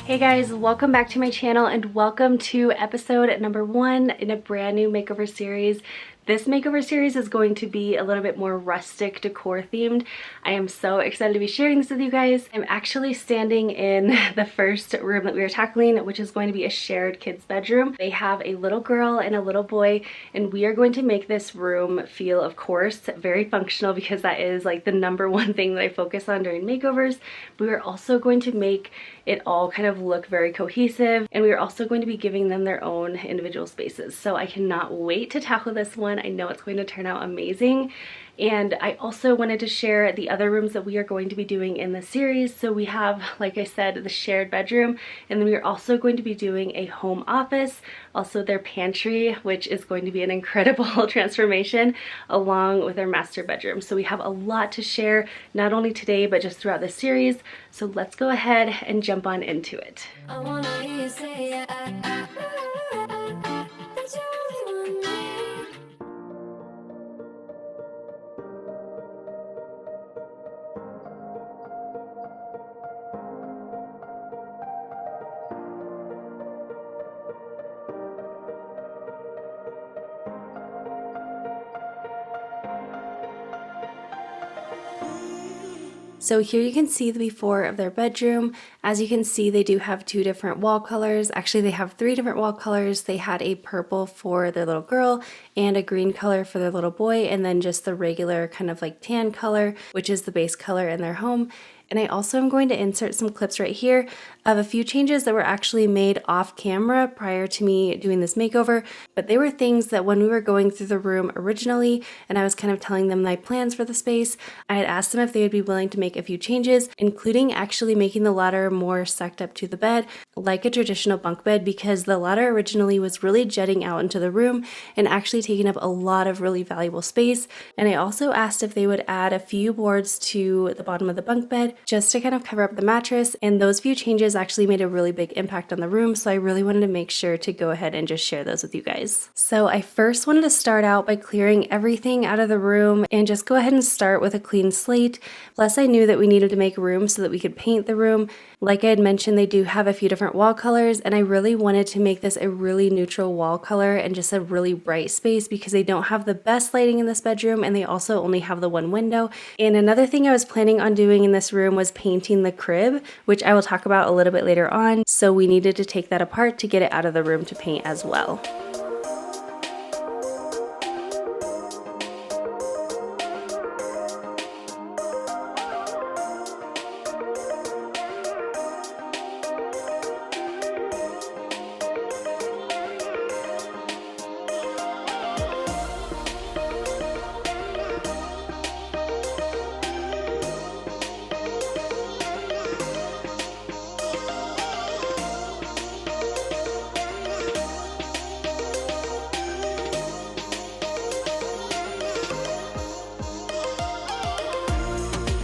Hey guys, welcome back to my channel and welcome to episode number 1 in a brand new makeover series. This makeover series is going to be a little bit more rustic decor themed. I am so excited to be sharing this with you guys. I'm actually standing in the first room that we are tackling, which is going to be a shared kids bedroom. They have a little girl and a little boy, and we are going to make this room feel, of course, very functional because that is like the number one thing that I focus on during makeovers. We are also going to make it all kind of look very cohesive, and we are also going to be giving them their own individual spaces. So I cannot wait to tackle this one. I know it's going to turn out amazing. And I also wanted to share the other rooms that we are going to be doing in the series. So we have, like I said, the shared bedroom, and then we are also going to be doing a home office, also their pantry, which is going to be an incredible transformation, along with our master bedroom. So we have a lot to share, not only today, but just throughout the series. So let's go ahead and jump on into it. I wanna hear you say So here you can see the before of their bedroom. As you can see, they do have 2 different wall colors. Actually, they have 3 different wall colors. They had a purple for their little girl and a green color for their little boy, and then just the regular kind of like tan color, which is the base color in their home. And I also am going to insert some clips right here of a few changes that were actually made off camera prior to me doing this makeover, but they were things that when we were going through the room originally and I was kind of telling them my plans for the space, I had asked them if they would be willing to make a few changes, including actually making the ladder more sucked up to the bed like a traditional bunk bed, because the ladder originally was really jutting out into the room and actually taking up a lot of really valuable space. And I also asked if they would add a few boards to the bottom of the bunk bed just to kind of cover up the mattress, and those few changes actually made a really big impact on the room, so I really wanted to make sure to go ahead and just share those with you guys. So I first wanted to start out by clearing everything out of the room and just go ahead and start with a clean slate. Plus I knew that we needed to make room so that we could paint the room. Like I had mentioned, they do have a few different wall colors, and I really wanted to make this a really neutral wall color and just a really bright space because they don't have the best lighting in this bedroom, and they also only have the one window. And another thing I was planning on doing in this room was painting the crib, which I will talk about a little bit later on. So we needed to take that apart to get it out of the room to paint as well.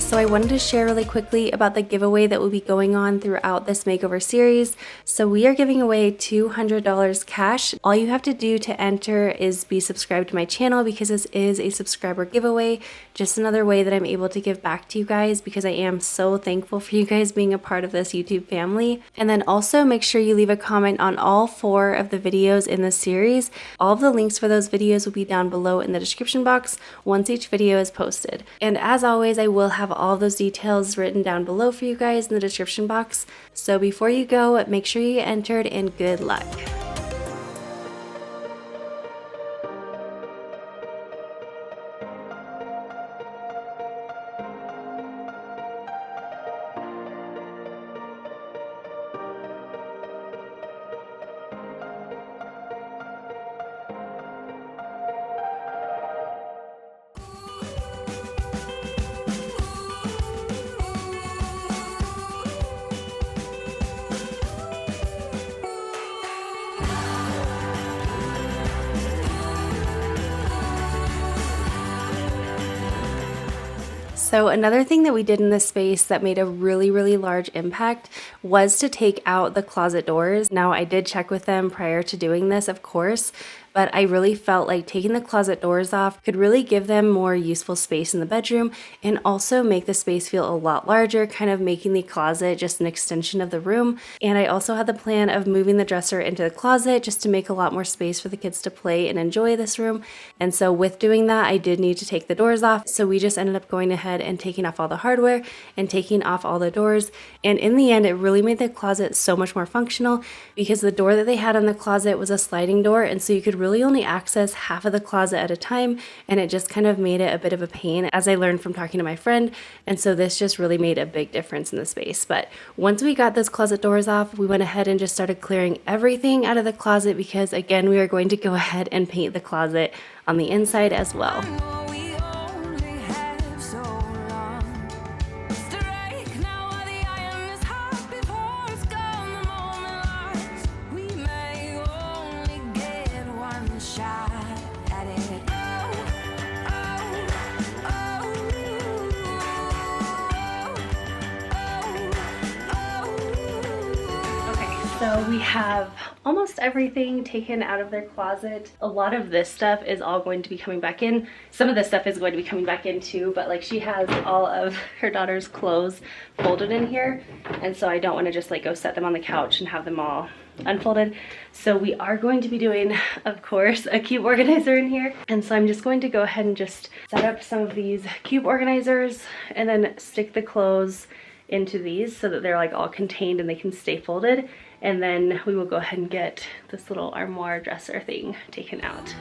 So I wanted to share really quickly about the giveaway that will be going on throughout this makeover series. So we are giving away $200 cash. All you have to do to enter is be subscribed to my channel because this is a subscriber giveaway. Just another way that I'm able to give back to you guys because I am so thankful for you guys being a part of this YouTube family. And then also make sure you leave a comment on all 4 of the videos in this series. All of the links for those videos will be down below in the description box once each video is posted. And as always, I will have all those details written down below for you guys in the description box. So before you go, make sure you entered and good luck. So another thing that we did in this space that made a really large impact was to take out the closet doors. Now I did check with them prior to doing this, of course, but I really felt like taking the closet doors off could really give them more useful space in the bedroom and also make the space feel a lot larger, kind of making the closet just an extension of the room. And I also had the plan of moving the dresser into the closet just to make a lot more space for the kids to play and enjoy this room. And so with doing that, I did need to take the doors off. So we just ended up going ahead and taking off all the hardware and taking off all the doors. And in the end, it really made the closet so much more functional because the door that they had in the closet was a sliding door. And so you could really only access half of the closet at a time. And it just kind of made it a bit of a pain, as I learned from talking to my friend. And so this just really made a big difference in the space. But once we got those closet doors off, we went ahead and just started clearing everything out of the closet because again, we are going to go ahead and paint the closet on the inside as well. So we have almost everything taken out of their closet. A lot of this stuff is all going to be coming back in. Some of this stuff is going to be coming back in too, but like she has all of her daughter's clothes folded in here. And so I don't want to just like go set them on the couch and have them all unfolded. So we are going to be doing, of course, a cube organizer in here. And so I'm just going to go ahead and just set up some of these cube organizers and then stick the clothes into these so that they're like all contained and they can stay folded. And then we will go ahead and get this little armoire dresser thing taken out.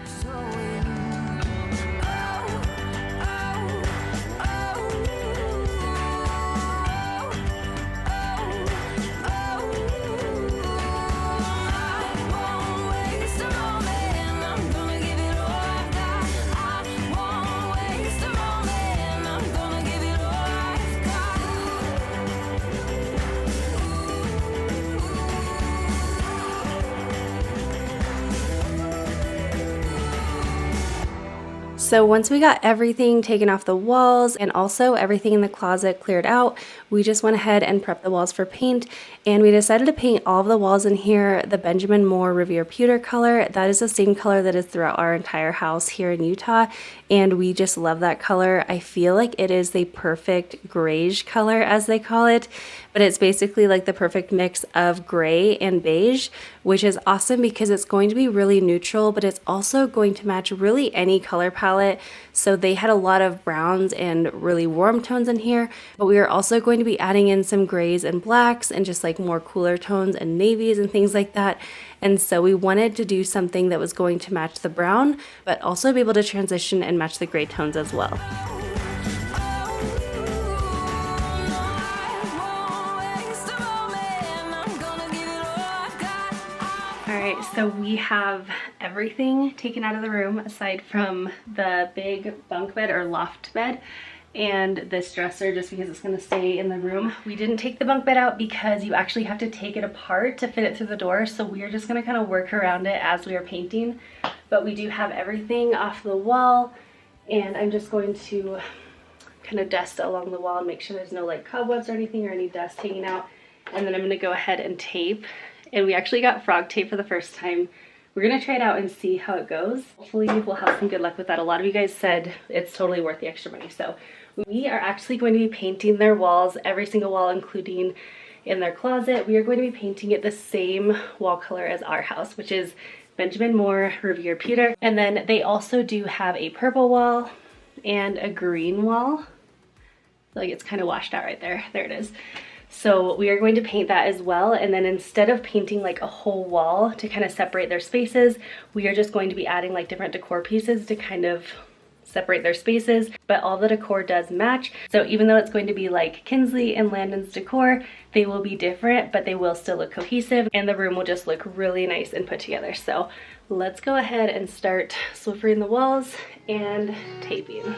So once we got everything taken off the walls and also everything in the closet cleared out, we just went ahead and prepped the walls for paint, and we decided to paint all of the walls in here the Benjamin Moore Revere pewter color. That is the same color that is throughout our entire house here in Utah, and we just love that color. I feel like it is the perfect grayish color, as they call it, but it's basically like the perfect mix of gray and beige, which is awesome because it's going to be really neutral, but it's also going to match really any color palette. So they had a lot of browns and really warm tones in here, but we are also going to be adding in some grays and blacks and just like more cooler tones and navies and things like that. And so we wanted to do something that was going to match the brown, but also be able to transition and match the gray tones as well. Alright, so we have everything taken out of the room aside from the big bunk bed or loft bed and this dresser, just because it's going to stay in the room. We didn't take the bunk bed out because you actually have to take it apart to fit it through the door, so we are just going to kind of work around it as we are painting. But we do have everything off the wall, and I'm just going to kind of dust along the wall and make sure there's no like cobwebs or anything or any dust hanging out. And then I'm going to go ahead and tape. And we actually got frog tape for the first time. We're gonna try it out and see how it goes. Hopefully we'll have some good luck with that. A lot of you guys said it's totally worth the extra money. So we are actually going to be painting their walls, every single wall, including in their closet. We are going to be painting it the same wall color as our house, which is Benjamin Moore Revere pewter. And then they also do have a purple wall and a green wall. Like it's kind of washed out right there. There it is. So we are going to paint that as well, and then instead of painting like a whole wall to kind of separate their spaces, we are just going to be adding like different decor pieces to kind of separate their spaces, but all the decor does match. So even though it's going to be like Kinsley and Landon's decor, they will be different, but they will still look cohesive, and the room will just look really nice and put together. So let's go ahead and start swiffering the walls and taping.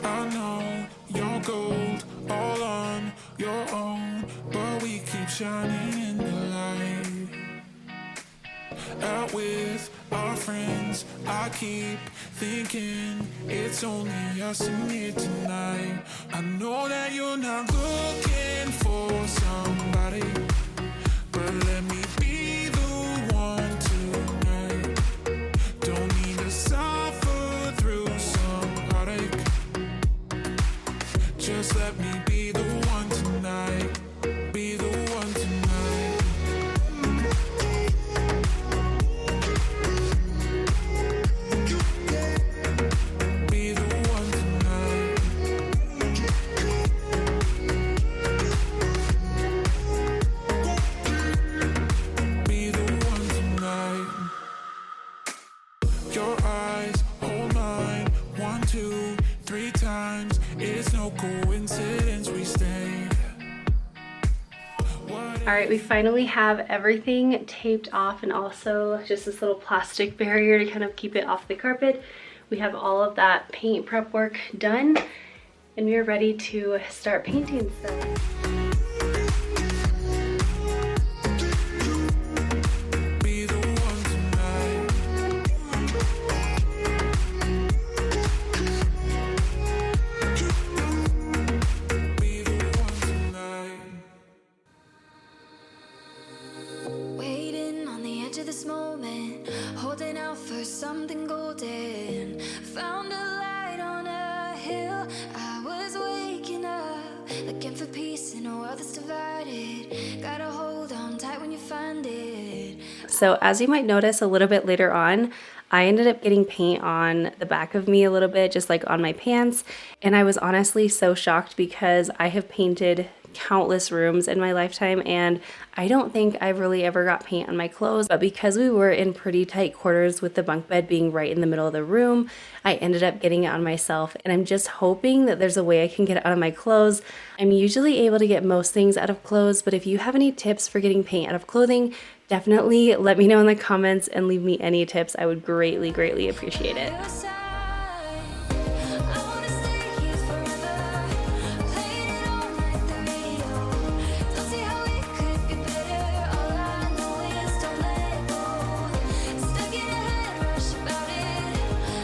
I know you're gold all on your own, but we keep shining in the light. Out with our friends, I keep thinking it's only us in here tonight. I know that you're not looking for somebody, but let me be the one tonight. Don't need to suffer through some heartache. Just let me be the one tonight. Be the one tonight. Be the one tonight. Be the one tonight. Your eyes hold mine 1, 2, 3 times. It's no coincidence we stayed. All right, we finally have everything taped off and also just this little plastic barrier to kind of keep it off the carpet. We have all of that paint prep work done and we are ready to start painting. So. Be the one tonight. Be the one tonight. Waiting on the edge of this moment, holding out for something golden. Found a light on a hill. I was waking up, looking for peace in a world that's divided. Gotta hold on tight when you find it. So as you might notice a little bit later on, I ended up getting paint on the back of me a little bit, just like on my pants. And I was honestly so shocked because I have painted countless rooms in my lifetime and I don't think I've really ever got paint on my clothes, but because we were in pretty tight quarters with the bunk bed being right in the middle of the room, I ended up getting it on myself and I'm just hoping that there's a way I can get it out of my clothes. I'm usually able to get most things out of clothes, but if you have any tips for getting paint out of clothing, definitely let me know in the comments and leave me any tips. I would greatly, greatly appreciate it. Your side, I wanna stay here forever. Playing it all like the radio. Don't see how it could be better. All I know is don't let go. Stuck in a head rush about it.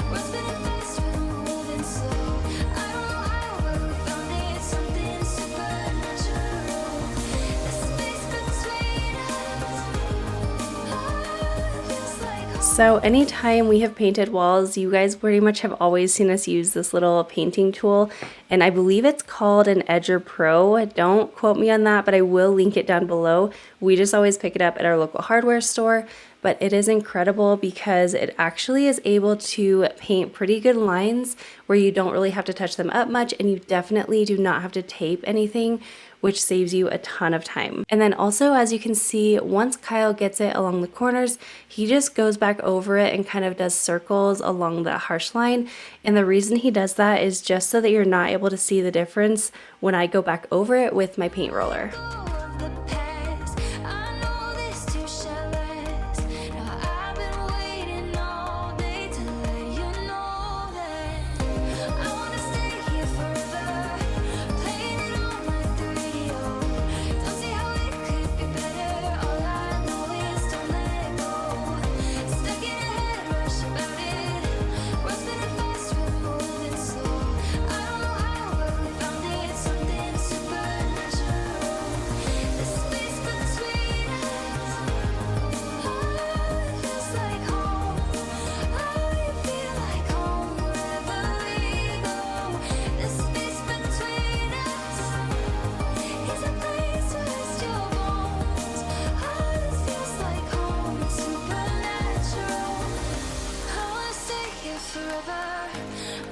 We're spinning fast, we're moving slow. I don't know how, but we found it. Something supernatural. The space between us feels like home. So anytime we have painted walls, you guys pretty much have always seen us use this little painting tool, and I believe it's called an Edger Pro. Don't quote me on that, but I will link it down below. We just always pick it up at our local hardware store, but it is incredible because it actually is able to paint pretty good lines where you don't really have to touch them up much, and you definitely do not have to tape anything, which saves you a ton of time. And then also, as you can see, once Kyle gets it along the corners, he just goes back over it and kind of does circles along the harsh line. And the reason he does that is just so that you're not able to see the difference when I go back over it with my paint roller. Of the past, I know this too shall last. Now I've been waiting all day to let you know that I wanna stay here forever. Playing it all like the radio. Don't see how it could be better. All I know is don't let go. Stuck in a head rush about it. We're spinning fast, we're moving slow. I don't know how, but we found it. Something supernatural. The space between us feels like home. I feel like home wherever we go. The space between us is a place to rest your bones. It feels like home, supernatural. I wanna stay here forever,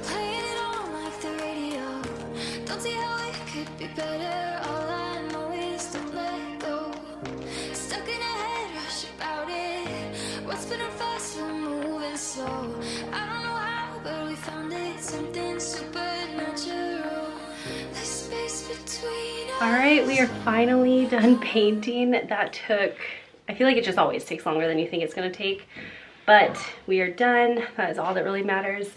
playing it all like the radio. Don't see how it could be better. All I know is don't let go. Stuck in a head rush about it. What's spinning fast, we're moving slow. I don't know how, but we found it. Something supernatural. The space between us. All right, we are finally done painting. That took, I feel like it just always takes longer than you think it's gonna take, but we are done. That is all that really matters.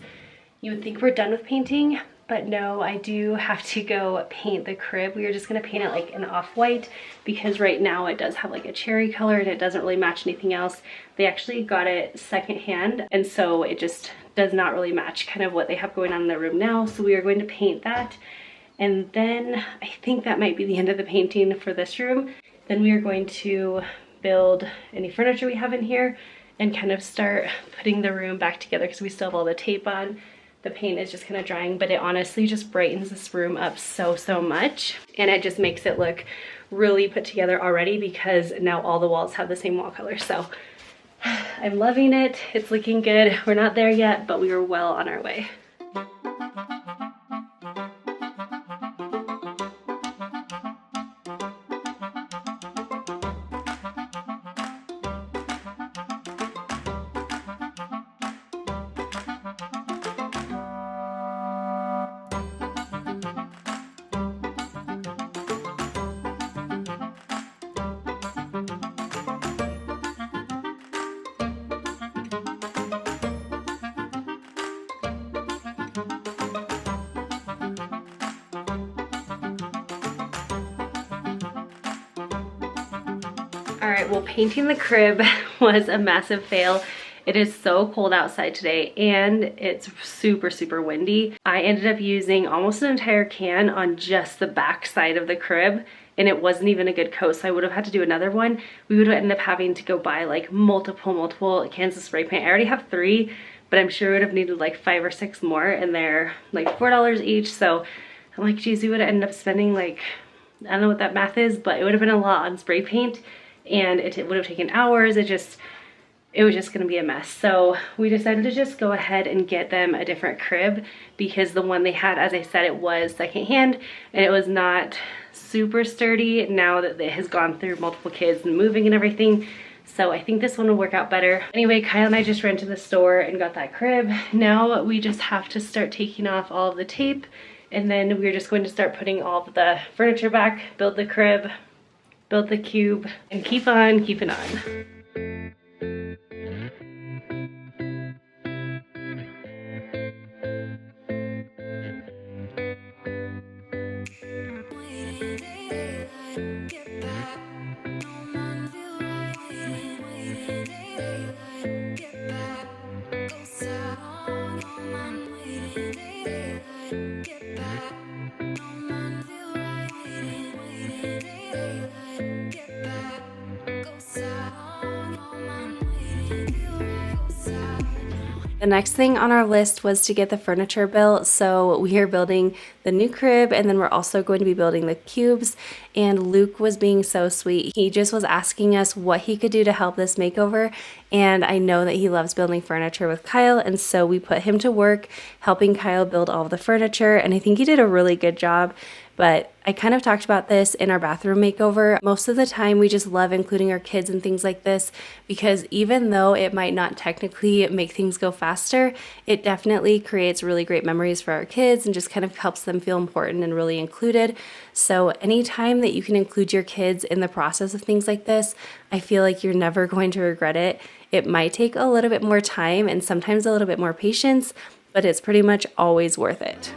You would think we're done with painting, but no, I do have to go paint the crib. We are just gonna paint it like an off-white because right now it does have like a cherry color and it doesn't really match anything else. They actually got it secondhand, and so it just does not really match kind of what they have going on in their room now. So we are going to paint that. And then I think that might be the end of the painting for this room. Then we are going to build any furniture we have in here and kind of start putting the room back together because we still have all the tape on. The paint is just kind of drying, but it honestly just brightens this room up so much, and it just makes it look really put together already because now all the walls have the same wall color. So I'm loving it. It's looking good. We're not there yet, but we are well on our way. All right, well, painting the crib was a massive fail. It is so cold outside today and it's super windy. I ended up using almost an entire can on just the back side of the crib, and it wasn't even a good coat, so I would have had to do another one. We would have ended up having to go buy like multiple cans of spray paint. I already have 3, but I'm sure we would have needed like 5 or 6 more, and they're like $4 each. So I'm like, geez, we would have ended up spending like, I don't know what that math is, but it would have been a lot on spray paint, and it would have taken hours. It was just gonna be a mess. So we decided to just go ahead and get them a different crib because the one they had, as I said, it was secondhand and it was not super sturdy now that it has gone through multiple kids and moving and everything. So I think this one will work out better. Anyway, Kyle and I just ran to the store and got that crib. Now we just have to start taking off all of the tape, and then we're just going to start putting all of the furniture back, build the crib, build the cube, and keep on keeping on. The next thing on our list was to get the furniture built. So we are building the new crib, and then we're also going to be building the cubes. And Luke was being so sweet. He just was asking us what he could do to help this makeover. And I know that he loves building furniture with Kyle, and so we put him to work helping Kyle build all of the furniture, and I think he did a really good job. But I kind of talked about this in our bathroom makeover. Most of the time we just love including our kids in things like this because even though it might not technically make things go faster, it definitely creates really great memories for our kids and just kind of helps them feel important and really included. So anytime that you can include your kids in the process of things like this, I feel like you're never going to regret it. It might take a little bit more time and sometimes a little bit more patience, but it's pretty much always worth it.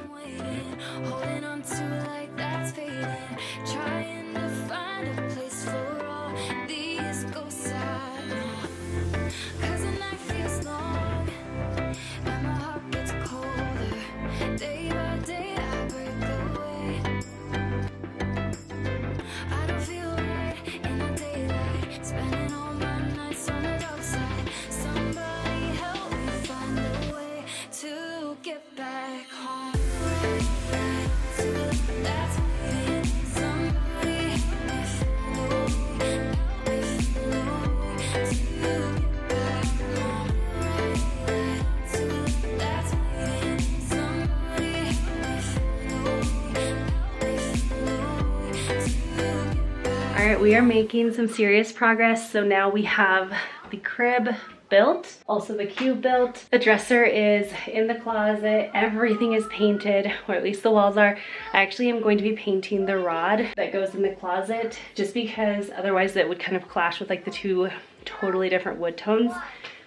Alright, we are making some serious progress. So now we have the crib built, also the cube built. The dresser is in the closet. Everything is painted, or at least the walls are. I actually am going to be painting the rod that goes in the closet just because otherwise that would kind of clash with like the 2 totally different wood tones.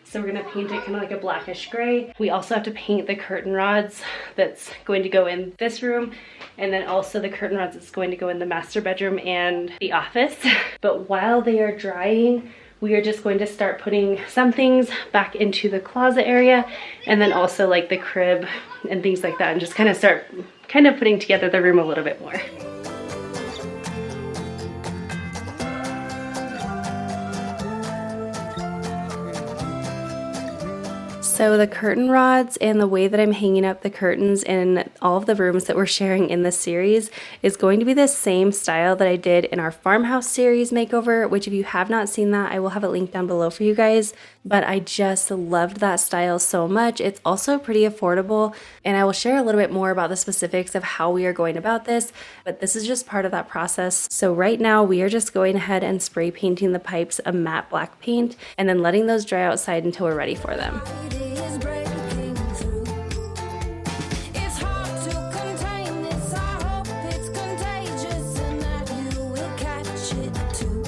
So we're gonna paint it kind of like a blackish gray. We also have to paint the curtain rods that's going to go in this room, and then also the curtain rods that's going to go in the master bedroom and the office. But while they are drying, we are just going to start putting some things back into the closet area, and then also like the crib and things like that, and just kind of start putting together the room a little bit more. So the curtain rods and the way that I'm hanging up the curtains in all of the rooms that we're sharing in this series is going to be the same style that I did in our farmhouse series makeover, which if you have not seen that, I will have it linked down below for you guys. But I just loved that style so much. It's also pretty affordable, and I will share a little bit more about the specifics of how we are going about this, but this is just part of that process. So right now we are just going ahead and spray painting the pipes a matte black paint and then letting those dry outside until we're ready for them. Is breaking through. It's hard to contain this. I hope it's contagious and that you will catch it too.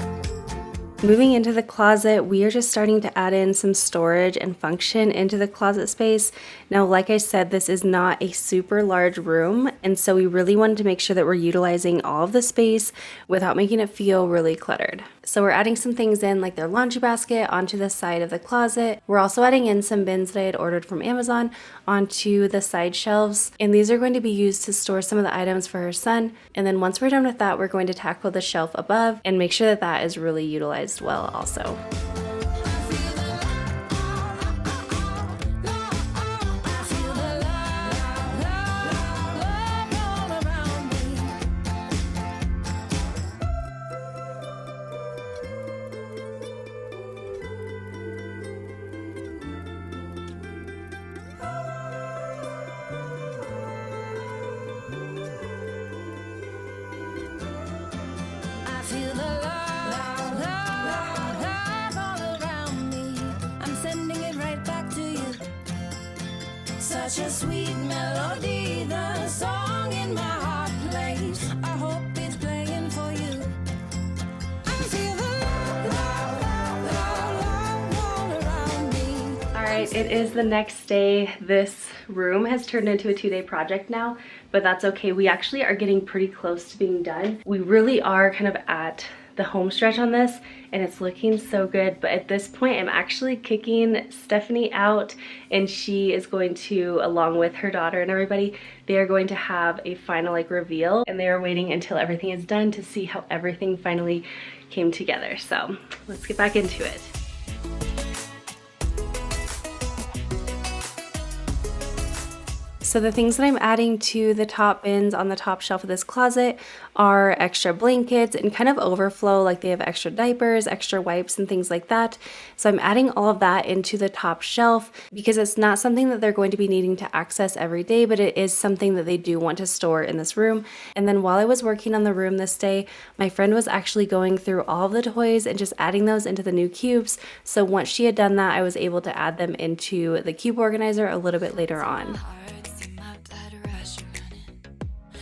Moving into the closet, we are just starting to add in some storage and function into the closet space. Now, like I said, this is not a super large room, and so we really wanted to make sure that we're utilizing all of the space without making it feel really cluttered. So we're adding some things in, like their laundry basket, onto the side of the closet. We're also adding in some bins that I had ordered from Amazon onto the side shelves, and these are going to be used to store some of the items for her son. And then once we're done with that, we're going to tackle the shelf above and make sure that that is really utilized well also. I feel the love all around me. I'm sending it right back to you. Such a sweet melody, the song in my heart plays. I hope it's playing for you. I feel the love all around me. All right, it is the next day. This room has turned into a 2-day project now, but that's okay. We actually are getting pretty close to being done. We really are kind of at the home stretch on this, and it's looking so good. But at this point, I'm actually kicking Stephanie out, and she is going to, along with her daughter and everybody, they are going to have a final reveal, and they are waiting until everything is done to see how everything finally came together. So let's get back into it. So the things that I'm adding to the top bins on the top shelf of this closet are extra blankets and kind of overflow, like they have extra diapers, extra wipes and things like that. So I'm adding all of that into the top shelf because it's not something that they're going to be needing to access every day, but it is something that they do want to store in this room. And then while I was working on the room this day, my friend was actually going through all of the toys and just adding those into the new cubes. So once she had done that, I was able to add them into the cube organizer a little bit later on. Hearts in my blood rush running.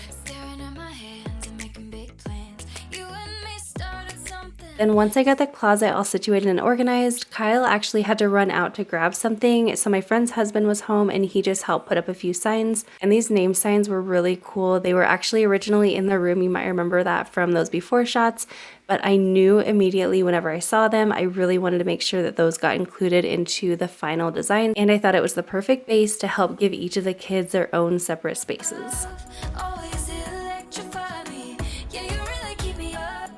Staring at my hands and making big plans. You and me started something. Then once I got the closet all situated and organized, Kyle actually had to run out to grab something. So my friend's husband was home and he just helped put up a few signs. And these name signs were really cool. They were actually originally in the room. You might remember that from those before shots. But I knew immediately whenever I saw them, I really wanted to make sure that those got included into the final design. And I thought it was the perfect base to help give each of the kids their own separate spaces. Always electrify me. Yeah, you really keep me up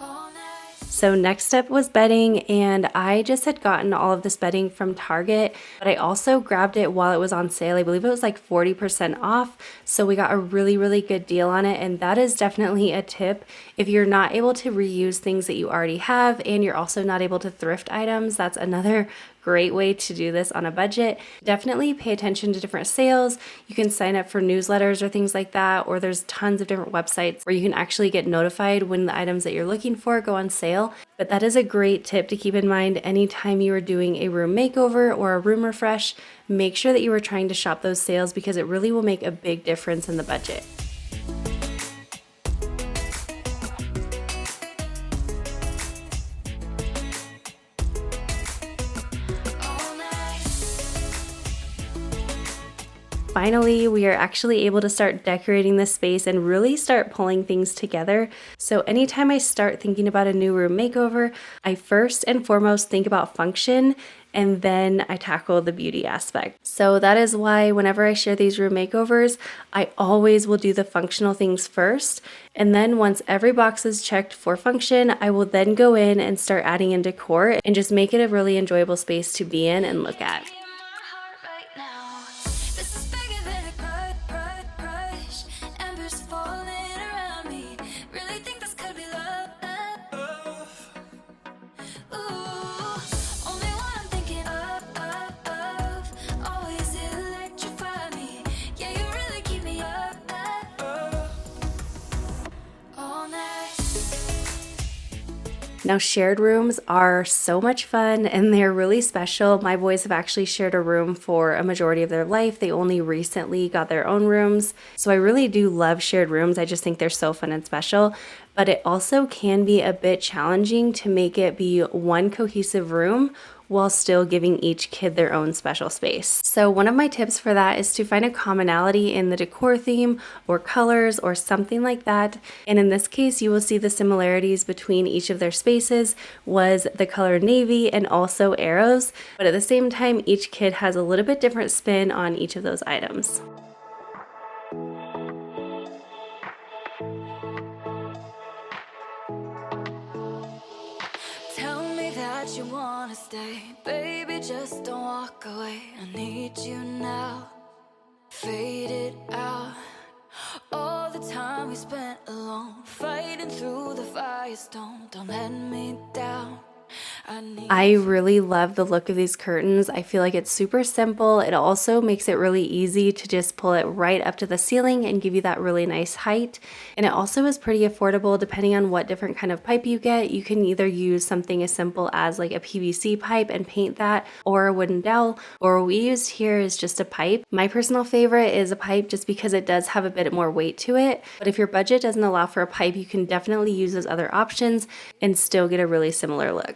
all night. So next up was bedding, and I just had gotten all of this bedding from Target, but I also grabbed it while it was on sale. I believe it was like 40% off, so we got a really, really good deal on it, and that is definitely a tip. If you're not able to reuse things that you already have, and you're also not able to thrift items, that's another great way to do this on a budget. Definitely pay attention to different sales. You can sign up for newsletters or things like that, or there's tons of different websites where you can actually get notified when the items that you're looking for go on sale. But that is a great tip to keep in mind anytime you are doing a room makeover or a room refresh. Make sure that you are trying to shop those sales because it really will make a big difference in the budget. All night. Finally, we are actually able to start decorating this space and really start pulling things together. So anytime I start thinking about a new room makeover, I first and foremost think about function, and then I tackle the beauty aspect. So that is why whenever I share these room makeovers, I always will do the functional things first. And then once every box is checked for function, I will then go in and start adding in decor and just make it a really enjoyable space to be in and look at. Now, shared rooms are so much fun and they're really special. My boys have actually shared a room for a majority of their life. They only recently got their own rooms. So I really do love shared rooms. I just think they're so fun and special. But it also can be a bit challenging to make it be one cohesive room while still giving each kid their own special space. So one of my tips for that is to find a commonality in the decor theme or colors or something like that. And in this case, you will see the similarities between each of their spaces was the color navy and also arrows. But at the same time, each kid has a little bit different spin on each of those items. You wanna stay, baby, just don't walk away. I need you now, fade it out. All the time we spent alone, fighting through the firestorm. Don't let me down. I really love the look of these curtains. I feel like it's super simple. It also makes it really easy to just pull it right up to the ceiling and give you that really nice height. And it also is pretty affordable depending on what different kind of pipe you get. You can either use something as simple as like a PVC pipe and paint that, or a wooden dowel, or what we used here is just a pipe. My personal favorite is a pipe just because it does have a bit more weight to it. But if your budget doesn't allow for a pipe, you can definitely use those other options and still get a really similar look.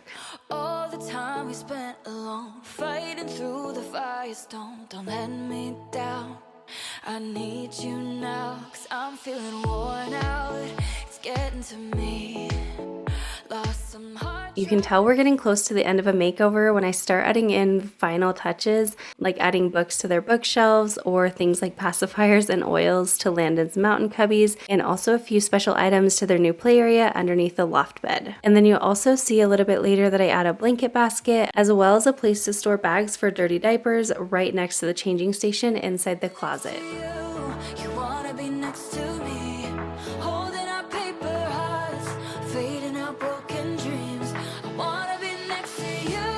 All the time we spent alone, fighting through the firestorm. Don't let me down. I need you now, 'cause I'm feeling worn out. It's getting to me. Lost some heart. You can tell we're getting close to the end of a makeover when I start adding in final touches, like adding books to their bookshelves or things like pacifiers and oils to Landon's mountain cubbies, and also a few special items to their new play area underneath the loft bed. And then you'll also see a little bit later that I add a blanket basket, as well as a place to store bags for dirty diapers right next to the changing station inside the closet. You wanna be next to me, holding our paper hearts, fading out broken dreams. I wanna be next to you.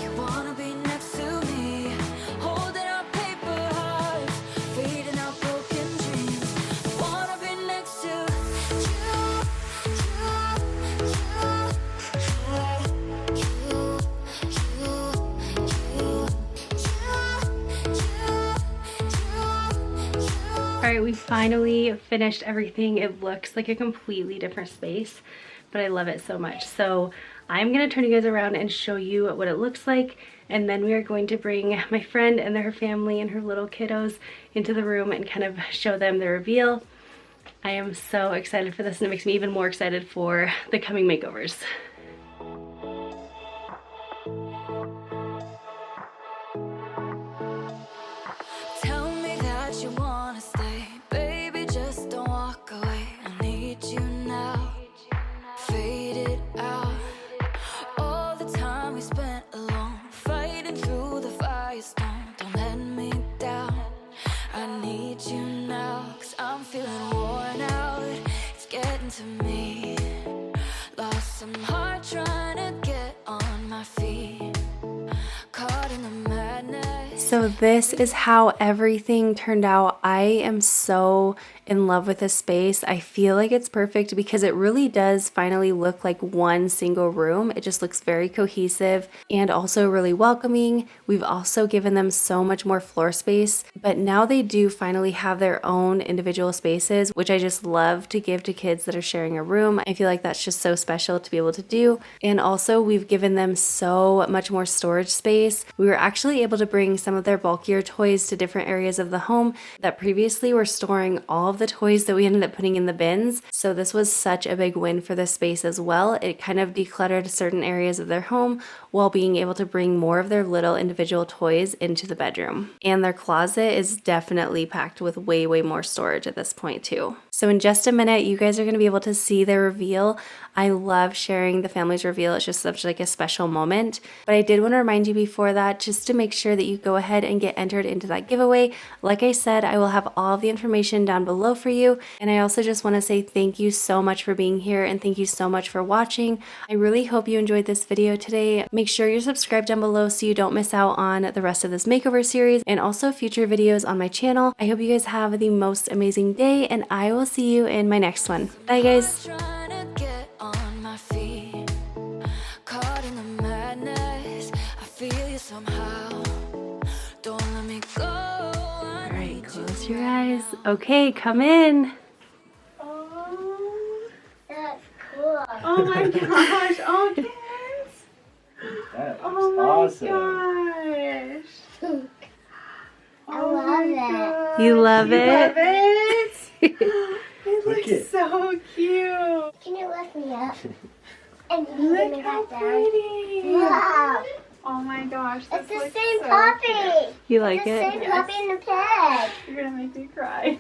You wanna be next to me, holding our paper hearts, fading out broken dreams. I wanna be next to All right, we finally finished everything. It looks like a completely different space, but I love it so much. So I'm gonna turn you guys around and show you what it looks like, and then we are going to bring my friend and her family and her little kiddos into the room and kind of show them the reveal. I am so excited for this, and it makes me even more excited for the coming makeovers. Tell me that you wanna stay, baby, just don't walk away. I need you now, fade it out. All the time we spent alone, fighting through the firestorm. Don't let me down. I need you now, 'cause I'm feeling worn out. It's getting to me. Lost some heart trying to get on my feet. Caught in the madness. So this is how everything turned out. I am so in love with this space. I feel like it's perfect because it really does finally look like one single room. It just looks very cohesive and also really welcoming. We've also given them so much more floor space, but now they do finally have their own individual spaces, which I just love to give to kids that are sharing a room. I feel like that's just so special to be able to do. And also we've given them so much more storage space. We were actually able to bring some of their bulkier toys to different areas of the home that previously were storing all of the toys that we ended up putting in the bins. So this was such a big win for this space as well. It kind of decluttered certain areas of their home while being able to bring more of their little individual toys into the bedroom. And their closet is definitely packed with way more storage at this point too. So in just a minute, you guys are going to be able to see their reveal. I love sharing the family's reveal. It's just such like a special moment. But I did want to remind you before that, just to make sure that you go ahead and get entered into that giveaway. Like I said, I will have all of the information down below for you. And I also just want to say thank you so much for being here and thank you so much for watching. I really hope you enjoyed this video today. Make sure you're subscribed down below so you don't miss out on the rest of this makeover series and also future videos on my channel. I hope you guys have the most amazing day and I will see you in my next one. Bye guys. Trying to get on my feet, caught in the madness. I feel you somehow. Don't let me go. All right, close your eyes. Okay, come in. Oh, that's cool. Oh my gosh, oh kids. That Oh looks my awesome. gosh. I love it. You love You it? love it? It Look looks it. so cute. Can you lift me up? And you Look bring me how back down? pretty. Wow. Oh my gosh, It's this the looks same so puppy. cute. You like The same it? Yes. puppy in the bed. You're gonna make me cry.